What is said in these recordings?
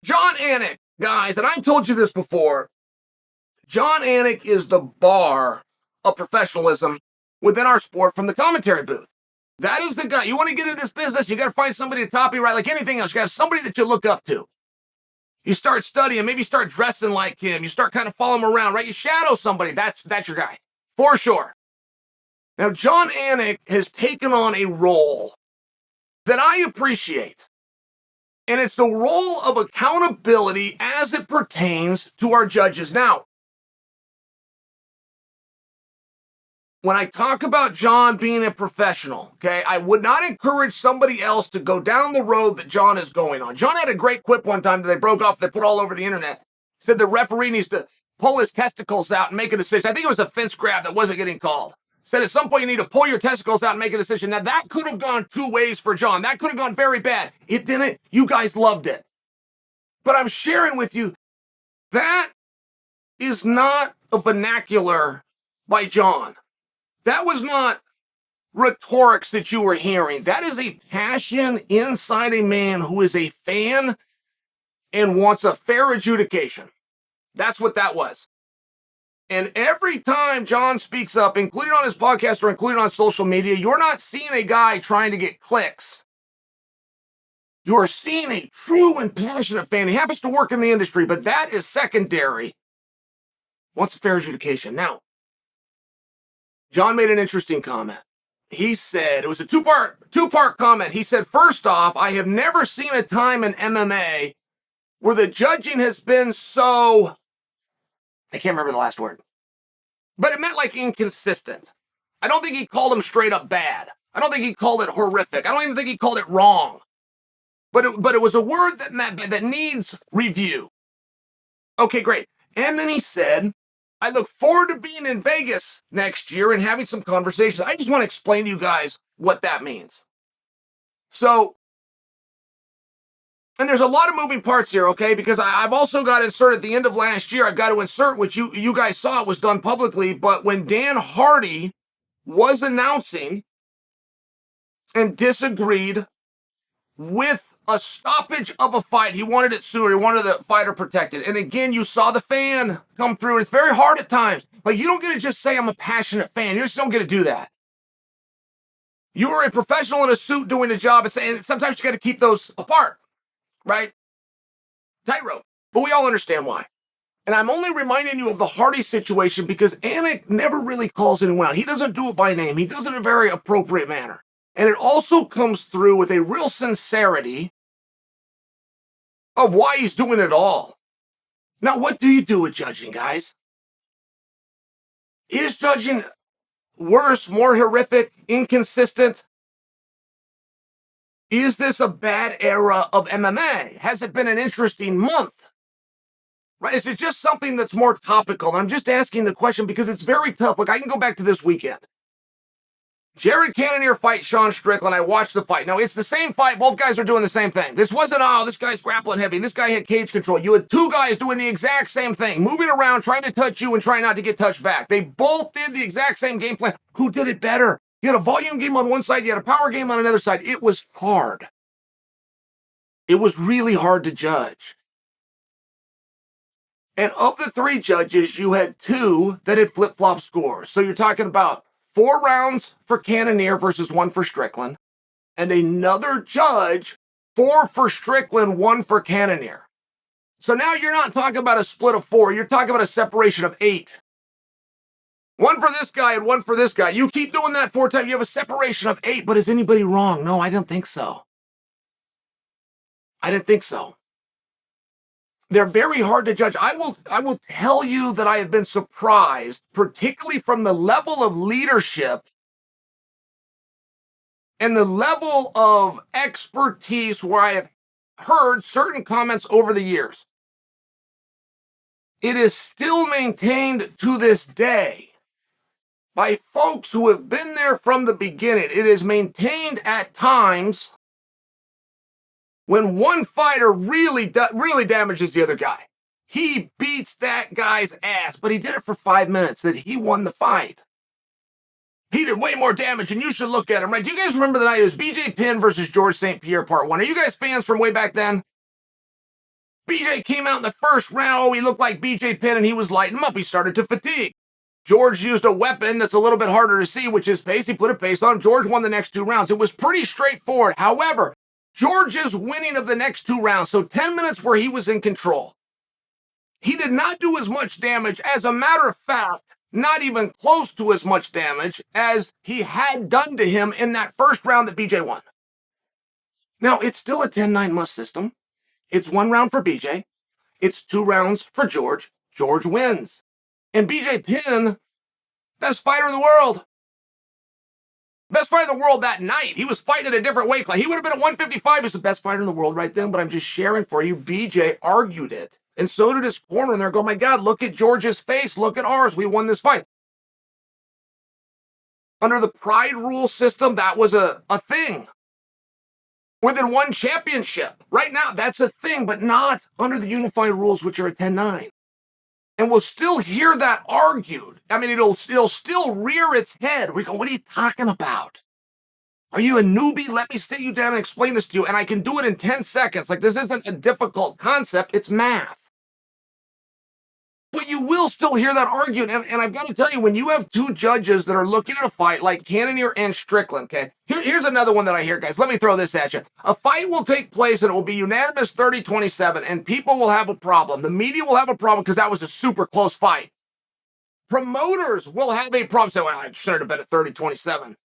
Jon Anik, guys, and I told you this before, Jon Anik is the bar of professionalism within our sport from the commentary booth. That is the guy. You want to get into this business, you got to find somebody to top you, right? Like anything else, you got to have somebody that you look up to. You start studying, maybe you start dressing like him, you start kind of following him around, right? You shadow somebody, that's your guy, for sure. Now, Jon Anik has taken on a role that I appreciate. And it's the role of accountability as it pertains to our judges. Now, when I talk about Jon being a professional, okay, I would not encourage somebody else to go down the road that Jon is going on. Jon had a great quip one time that they broke off, they put all over the internet. Said the referee needs to pull his testicles out and make a decision. I think it was a fence grab that wasn't getting called. Said at some point you need to pull your testicles out and make a decision. Now that could have gone two ways for Jon. That could have gone very bad. It didn't. You guys loved it. But I'm sharing with you, that is not a vernacular by Jon. That was not rhetorics that you were hearing. That is a passion inside a man who is a fan and wants a fair adjudication. That's what that was. And every time Jon speaks up, including on his podcast or including on social media, you're not seeing a guy trying to get clicks. You are seeing a true and passionate fan. He happens to work in the industry, but that is secondary. Wants a fair adjudication. Now, Jon made an interesting comment. He said, it was a two-part comment. He said, first off, I have never seen a time in MMA where the judging has been so, I can't remember the last word, but it meant like inconsistent. I don't think he called him straight up bad. I don't think he called it horrific. I don't even think he called it wrong. But it was a word that needs review. Okay, great. And then he said, I look forward to being in Vegas next year and having some conversations. I just want to explain to you guys what that means. So, and there's a lot of moving parts here, okay? Because I've also got to insert at the end of last year, I've got to insert, which you guys saw, it was done publicly, but when Dan Hardy was announcing and disagreed with a stoppage of a fight, he wanted it sooner, he wanted the fighter protected. And again, you saw the fan come through, and it's very hard at times. Like, you don't get to just say I'm a passionate fan. You just don't get to do that. You are a professional in a suit doing a job, and sometimes you got to keep those apart. Right? Tightrope. But we all understand why. And I'm only reminding you of the Hardy situation because Anik never really calls anyone out. He doesn't do it by name. He does it in a very appropriate manner. And it also comes through with a real sincerity of why he's doing it all. Now, what do you do with judging, guys? Is judging worse, more horrific, inconsistent? Is this a bad era of MMA? Has it been an interesting month? Right? Is it just something that's more topical? And I'm just asking the question because it's very tough. Look, I can go back to this weekend. Jared Cannonier fight Sean Strickland. I watched the fight. Now, it's the same fight. Both guys are doing the same thing. This wasn't, this guy's grappling heavy. This guy had cage control. You had two guys doing the exact same thing, moving around, trying to touch you and trying not to get touched back. They both did the exact same game plan. Who did it better? You had a volume game on one side, you had a power game on another side. It was hard. It was really hard to judge. And of the three judges, you had two that had flip-flop scores. So you're talking about 4 rounds for Cannonier versus 1 for Strickland, and another judge, 4 for Strickland, 1 for Cannonier. So now you're not talking about a split of 4, you're talking about a separation of 8. 1 for this guy and 1 for this guy. You keep doing that 4 times, you have a separation of 8, but is anybody wrong? No, I don't think so. I didn't think so. They're very hard to judge. I will tell you that I have been surprised, particularly from the level of leadership and the level of expertise where I have heard certain comments over the years. It is still maintained to this day by folks who have been there from the beginning. It is maintained at times when one fighter really damages the other guy. He beats that guy's ass, but he did it for 5 minutes, that he won the fight. He did way more damage, and you should look at him, right? Do you guys remember the night it was BJ Penn versus George St. Pierre part 1? Are you guys fans from way back then? BJ came out in the first round. Oh, he looked like BJ Penn, and he was lighting him up. He started to fatigue. George used a weapon that's a little bit harder to see, which is pace. He put a pace on him. George won the next 2 rounds. It was pretty straightforward. However, George's winning of the next 2 rounds, so 10 minutes where he was in control, he did not do as much damage. As a matter of fact, not even close to as much damage as he had done to him in that first round that BJ won. Now, it's still a 10-9 must system. It's 1 round for BJ. It's 2 rounds for George. George wins. And BJ Penn, best fighter in the world. Best fighter in the world that night. He was fighting at a different weight class. He would have been at 155 as the best fighter in the world right then, but I'm just sharing for you. BJ argued it. And so did his corner. And they're going, my God, look at George's face. Look at ours. We won this fight. Under the pride rule system, that was a thing. Within one championship. Right now, that's a thing, but not under the unified rules, which are a 10-9. And we'll still hear that argued. I mean, it'll still rear its head. We go, what are you talking about? Are you a newbie? Let me sit you down and explain this to you. And I can do it in 10 seconds. Like, this isn't a difficult concept. It's math. But you will still hear that argued. And I've got to tell you, when you have 2 judges that are looking at a fight like Cannonier and Strickland, okay? Here's another one that I hear, guys. Let me throw this at you. A fight will take place and it will be unanimous 30-27, and people will have a problem. The media will have a problem because that was a super close fight. Promoters will have a problem. Say, well, I should have been at 30-27.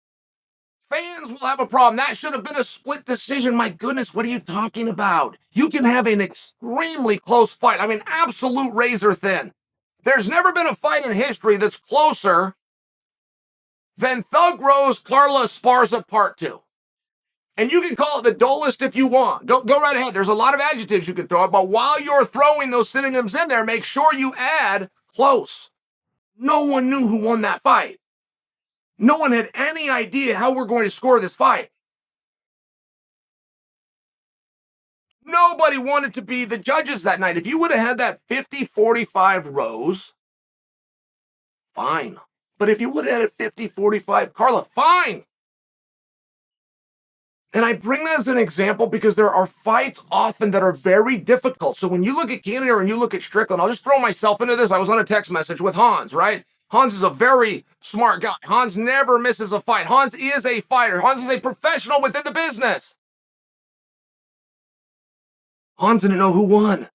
Fans will have a problem. That should have been a split decision. My goodness, what are you talking about? You can have an extremely close fight. I mean, absolute razor thin. There's never been a fight in history that's closer than Thug Rose Carla Esparza Part 2. And you can call it the duelist if you want. Go right ahead. There's a lot of adjectives you can throw, but while you're throwing those synonyms in there, make sure you add close. No one knew who won that fight. No one had any idea how we're going to score this fight. Nobody wanted to be the judges that night. If you would have had that 50-45 Rose, fine. But if you would have had a 50-45 Carla, fine. And I bring that as an example because there are fights often that are very difficult. So when you look at Cannonier and you look at Strickland, I'll just throw myself into this. I was on a text message with Hans, right? Hans is a very smart guy. Hans never misses a fight. Hans is a fighter. Hans is a professional within the business. Hans didn't know who won.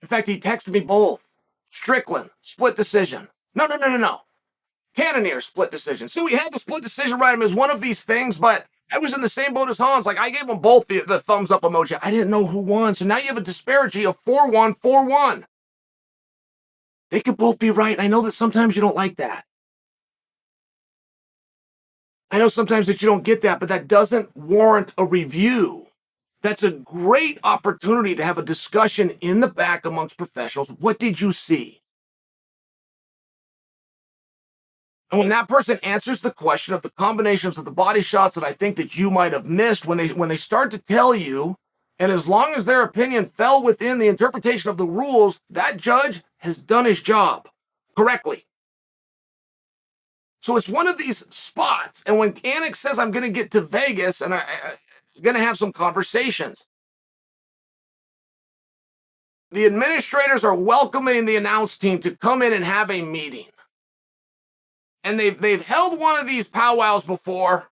In fact, he texted me both. Strickland, split decision. No. Cannonier, split decision. So we had the split decision right. I mean, it was one of these things, but I was in the same boat as Hans. Like, I gave them both the thumbs up emoji. I didn't know who won. So now you have a disparity of 4-1, 4-1. They could both be right. I know that sometimes you don't like that. I know sometimes that you don't get that, but that doesn't warrant a review. That's a great opportunity to have a discussion in the back amongst professionals. What did you see? And when that person answers the question of the combinations of the body shots that I think that you might have missed, when they start to tell you, and as long as their opinion fell within the interpretation of the rules, that judge has done his job correctly. So it's one of these spots. And when Anik says, I'm going to get to Vegas and I'm going to have some conversations, the administrators are welcoming the announce team to come in and have a meeting. And they've held one of these powwows before,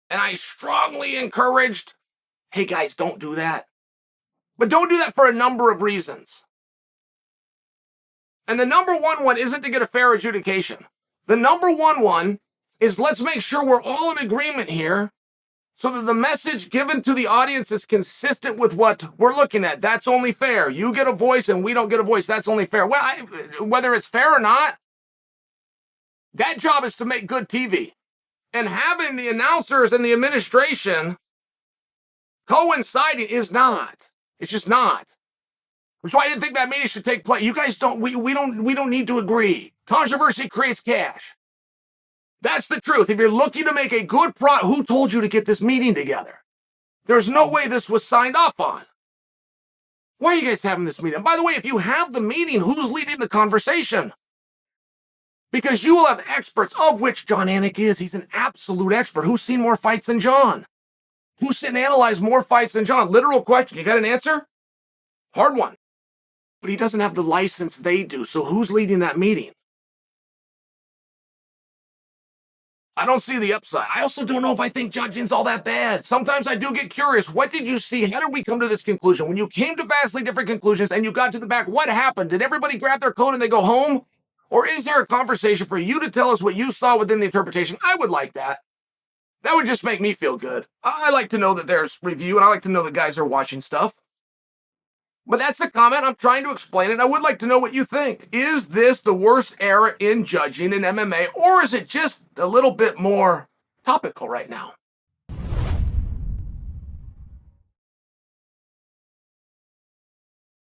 and I strongly encouraged, hey guys, don't do that. But don't do that for a number of reasons. And the number one isn't to get a fair adjudication. The number one is let's make sure we're all in agreement here so that the message given to the audience is consistent with what we're looking at. That's only fair. You get a voice and we don't get a voice. That's only fair. Well, whether it's fair or not, that job is to make good TV. And having the announcers and the administration coinciding is not. It's just not. That's why I didn't think that meeting should take place. You guys don't, we don't need to agree. Controversy creates cash. That's the truth. If you're looking to make a good product, who told you to get this meeting together? There's no way this was signed off on. Why are you guys having this meeting? And by the way, if you have the meeting, who's leading the conversation? Because you will have experts, of which Jon Anik is. He's an absolute expert. Who's seen more fights than Jon? Who's seen and analyzed more fights than Jon? Literal question. You got an answer? Hard one. But he doesn't have the license they do, so who's leading that meeting? I don't see the upside. I also don't know if I think judging's all that bad. Sometimes I do get curious. What did you see? How did we come to this conclusion? When you came to vastly different conclusions and you got to the back, what happened? Did everybody grab their coat and they go home? Or is there a conversation for you to tell us what you saw within the interpretation? I would like that. That would just make me feel good. I like to know that there's review, and I like to know that guys are watching stuff. But that's the comment. I'm trying to explain it. I would like to know what you think. Is this the worst era in judging in MMA, or is it just a little bit more topical right now?